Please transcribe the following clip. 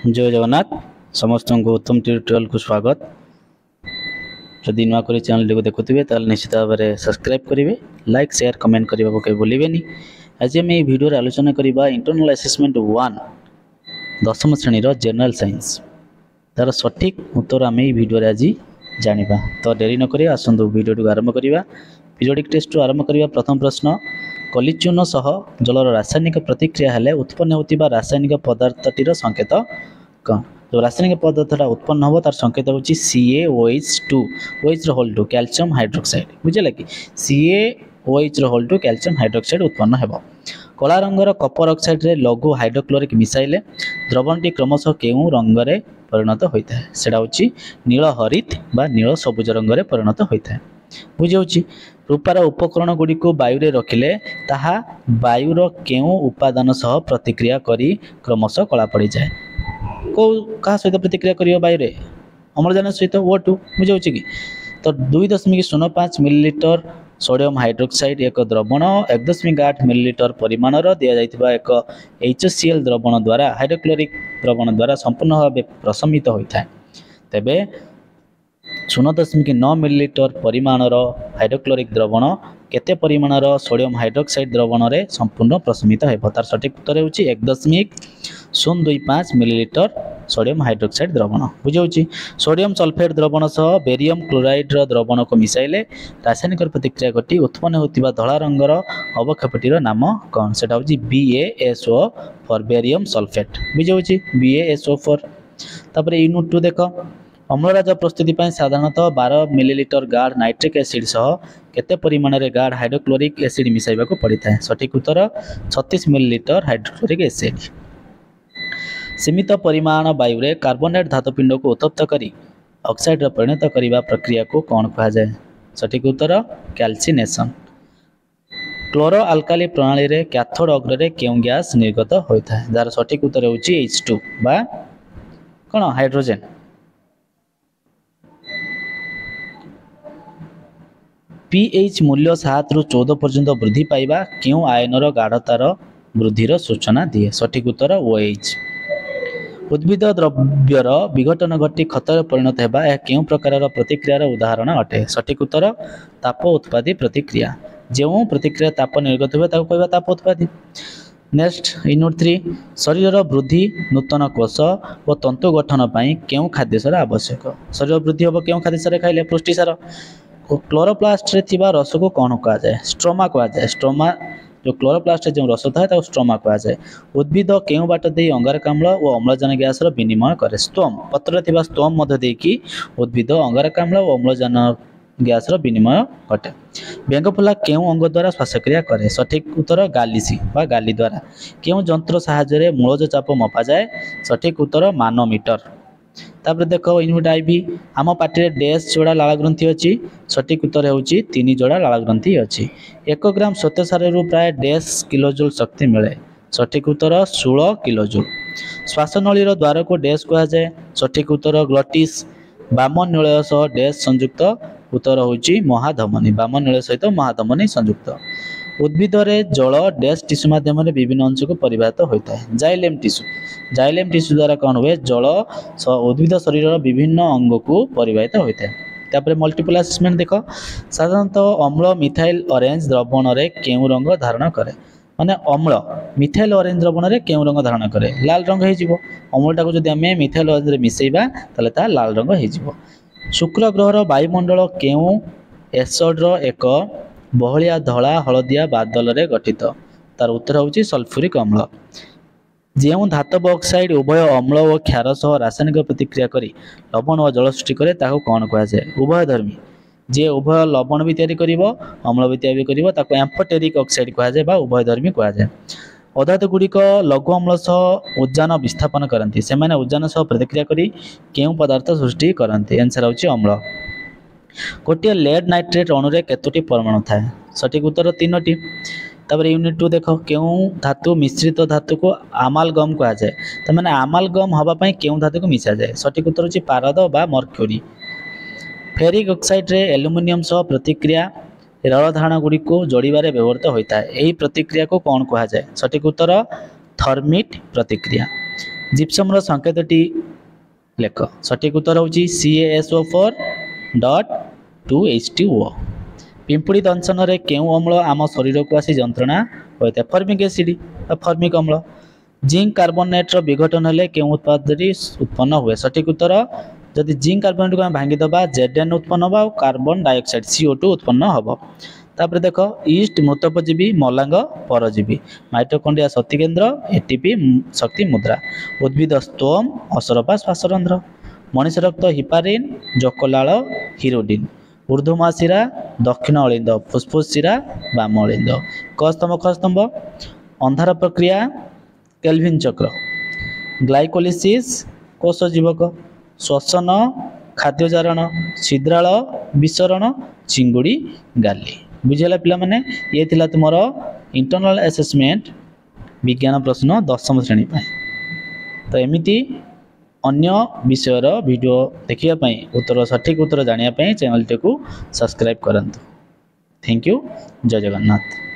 जय जगन्नाथ समस्त को उत्तम ट्यूटोरियल को स्वागत। जदि नुआ कर चैनल टी देखुवे तो निश्चित भाव में सब्सक्राइब करेंगे, लाइक शेयर कमेंट करने को कहीं भूलें। आज आम ये भिडियो आलोचना करवा इंटरनल असेसमेंट 1 दशम श्रेणी जनरल साइंस तार सठिक उत्तर आम ये भिडियो आज जाना। तो डेरी नक आसतु भिडियो आरंभ करवा। पीरियोडिक टेस्ट आरंभ करवा। प्रथम प्रश्न, कलिचून सह जलर रासायनिक प्रतिक्रिया हेले उत्पन्न होता रासायनिक पदार्थटीर संकेत कौन? जो रासायनिक पदार्थटा उत्पन्न हो तार संकेत हूँ CaOH2 OH whole 2 calcium hydroxide. बुझे कि CaOH होल 2 कैल्शियम हाइड्रोक्साइड उत्पन्न हो। कला रंगर कपर ऑक्साइड रे लघु हाइड्रोक्लोरिक मिसाइले द्रवणटी क्रमशः केउं रंग रे परिणत होता है? सेटा हूँ नील हरित बा नील सबुज रंग रे परिणत होता है। बुझे रूपार उपकरण गुड़ी को वायु रे रखिले ताहा वायुर केउं उपादान सह प्रतिक्रिया करी क्रमशः कला पड़ जाए? को कहा सहित प्रतिक्रिया करियो वायु रे? अम्लजान सहित O2। बुझे कि तो 2.05 मिलीलीटर सोडियम हाइड्रोक्साइड एक द्रवण 1.8 मिलीलीटर परिमाण दि जाइथिबा एक HCl द्रवण द्वारा हाइड्रोक्लोरिक द्रवण द्वारा संपूर्ण भाव प्रशमित होता है। तेबे 0.9 मिलीलीटर परिमाणर हाइड्रोक्लोरिक द्रवण केते परिमाणर सोडियम हाइड्रोक्साइड द्रवण रे संपूर्ण प्रशमित हो? तार सठिक उत्तर होची 1.025 मिलीलीटर सोडियम हाइड्रोक्साइड द्रवण। बुझे सोडियम सल्फेट द्रवण सह बेरियम क्लोराइड द्रवण को मिसाइले रासायनिक प्रतिक्रिया घटी उत्पन्न होता धला रंगर अवक्षेपटीर नाम कौन? सेटा हूँ BaSO फॉर बेरियम सल्फेट। बुझे BaSO4। तापर यूनिट 2 देख, अम्लराज प्रस्तुति साधारणतः 12 मिलीलीटर गाढ़ नाइट्रिक एसिड सह केते परिमाण रे गाढ़ हाइड्रोक्लोरिक एसिड मिसाइबा को पड़ता है? सठिक उत्तर 36 मिलीलीटर हाइड्रोक्लोरिक एसिड। सीमित परिमाण वायु रे कार्बोनेट धातुपिंड को उत्तप्त करी ऑक्साइड परिणत करने प्रक्रिया को कौन कहा जाए? सठिक उत्तर कैल्सिनेशन। क्लोरो अल्काली प्रणाली रे कैथोड अग्र रे केउं गैस निर्गत होता है? जार सठिक उत्तर होची H2 बा कौन हाइड्रोजन। pH मूल्य 7 रु 14 पर्यंत वृद्धि पाइबा केउं आयनर गाढ़तार वृद्धिर सूचना दिए? सठिक उत्तर OH। उद्भिद द्रव्यर विघटन घटी खतर परिणत होगा यह केउं प्रकार प्रतिक्रियार उदाहरण अटे? सठिक उत्तर ताप उत्पादी प्रतिक्रिया। जो प्रतिक्रिया ताप निर्गत हुए ताको कहबा ताप उत्पादी। नेक्स्ट यूनिट 3, शरीर वृद्धि नूतन कोष और तंतु गठन पाई केउं खाद्यसार आवश्यक? शरीर वृद्धि हम केउं खाद्यसार खाइले? पुष्टिसार। क्लोरोप्लास्ट रे थिबा रस को कौन कहा जाए? स्ट्रोमा कहा जाए। स्ट्रोमा जो क्लोरोप्लास्ट जो रस था ताको स्ट्रोमा कहा जाए। उद्भिद केउं बाट दे अंगारकाम्ल और अम्लजान गैस विनिमय करे? स्तोम। पत्र थिबा स्तोम मध्य देकी उद्भिद अंगारकाम्ल और अम्लजान गैस विनिमय घटे। बेंगफुला केउं अंग द्वारा श्वासक्रिया करे? सठिक उत्तर गालिसी बा गाली द्वारा। केउं जंत्र साहाय्य मूलज चाप मपा जाए? सठिक उत्तर मानोमीटर। तापर देख यूनिट आईबी, आम पार्टी डैश जोड़ा लाल ग्रंथि अच्छी? सठिक उत्तर होची 3 जोड़ा लाल ग्रंथि अच्छी। 1 ग्राम श्वेतसार प्राय डैश किलोजूल शक्ति मिले? सठिक उत्तर 16 किलोजूल। श्वासनलीर द्वार को डैश कहा जाए? सठिक उत्तर ग्लटिस। बामन निलय सह डैश संयुक्त? उत्तर होची महाधमनी। बामन निलय सहित महाधमनी संयुक्त। उद्भिद रे जल डैश टिश्यू माध्यम विभिन्न अंश को परिवाहित होता है? Xylem tissue. जाइलेम टिश्यू द्वारा कौन हुए? जल उद्भिद शरीर विभिन्न अंग को परिवाहित होता है। तापर मल्टीपल असेसमेंट देख, साधारणतः अम्ल मिथाइल ऑरेंज द्रवण रे केउं रंग धारण करे? माने अम्ल मिथाइल ऑरेंज द्रवण रे केउं रंग धारण करे? लाल रंग हो जिवो। अम्लटा को जदि आमे मिथाइल ऑरेंज रे मिसेइबा तले ता लाल रंग हो जिवो। शुक्र ग्रहर वायुमंडल केउं एसिड एक बहलिया धला हलदिया बादल रे गठित? तार उत्तर होची सल्फ्यूरिक अम्ल। जो धातव ऑक्साइड उभय अम्ल और क्षार सह रासायनिक प्रतिक्रिया करी लवण और जल सृष्टि करे ताको कौन कहा जाए? उभयधर्मी। जे उभय लवण भी तैयारी करिवो अम्ल भी तैयारी करिवो ताको एम्फोटेरिक ऑक्साइड कहा जाए बा उभयधर्मी कहा जाए। पदार्थ गुड़िक लघु अम्ल सह उद्जान विस्थापन करती से उद्जान सह प्रतिक्रिया करी केउं पदार्थ सृष्टि करती? आंसर होची अम्ल। गोटे लेड नाइट्रेट अणुरे केतोटी परमाणु थाए? सठिक उत्तर 3टी। तापर यूनिट 2 देख, केउं धातु मिश्रित धातु को आमालगम कहा जाए? तो माने आमालगम हवा पाई केउं धातु को मिसा जाए? सठिक उत्तर होची पारद बा मर्क्यूरी। फेरिक ऑक्साइड रे एल्युमिनियम सह प्रतिक्रिया रल धारण गुड़ी को जोड़बार व्यवहृत होता है? यही प्रतिक्रिया को कौन कहा जाए? सठिक उत्तर थर्मिट प्रतिक्रिया। जिप्सम संकेतटी लेख सठिक उत्तर हूँ CaSO4.2H2O। पिंपुड़ी दंशन में केउ अम्ल आम शरीर को आसी जंत्रणा होता है फर्मिक एसिड फर्मिक अम्ल। जिंक कार्बोनेट विघटन हेले केउ उत्पाद उत्पन्न हुए सठिक उत्तर जदि जिंक कार्बोनेट को भांगीदबा Zn उत्पन्न होगा और कार्बन डाइऑक्साइड CO2 उत्पन्न होगा। तापर देख ईस्ट मृतोपजीवी मलांग परजीवी माइटोकॉन्ड्रिया शक्ति केन्द्र एटीपी शक्ति मुद्रा उद्भिद स्तोम असरपा श्वासरंध्र मनीष रक्त हिपारिन जकलाल हिरोडिन ऊर्ध्वमा शिरा दक्षिण अलिंद फुसफुस शिरा बाम अलिंद क स्तंभ ख स्तंभ अंधार प्रक्रिया केल्विन चक्र ग्लाइकोलिसिस कोष जीवक श्वसन खाद्य जारण छिद्राल विसरण चिंगुड़ी गाली बुझेगा पिला माने ये थिला तुमर इंटरनल असेसमेंट विज्ञान प्रश्न 10वीं श्रेणी पाए। तो एमिति अन्य विषयर वीडियो देखिया पाई उत्तर सठिक उत्तर जानिया पाई चैनल टी को सब्सक्राइब करंतु। Thank you. जय जगन्नाथ।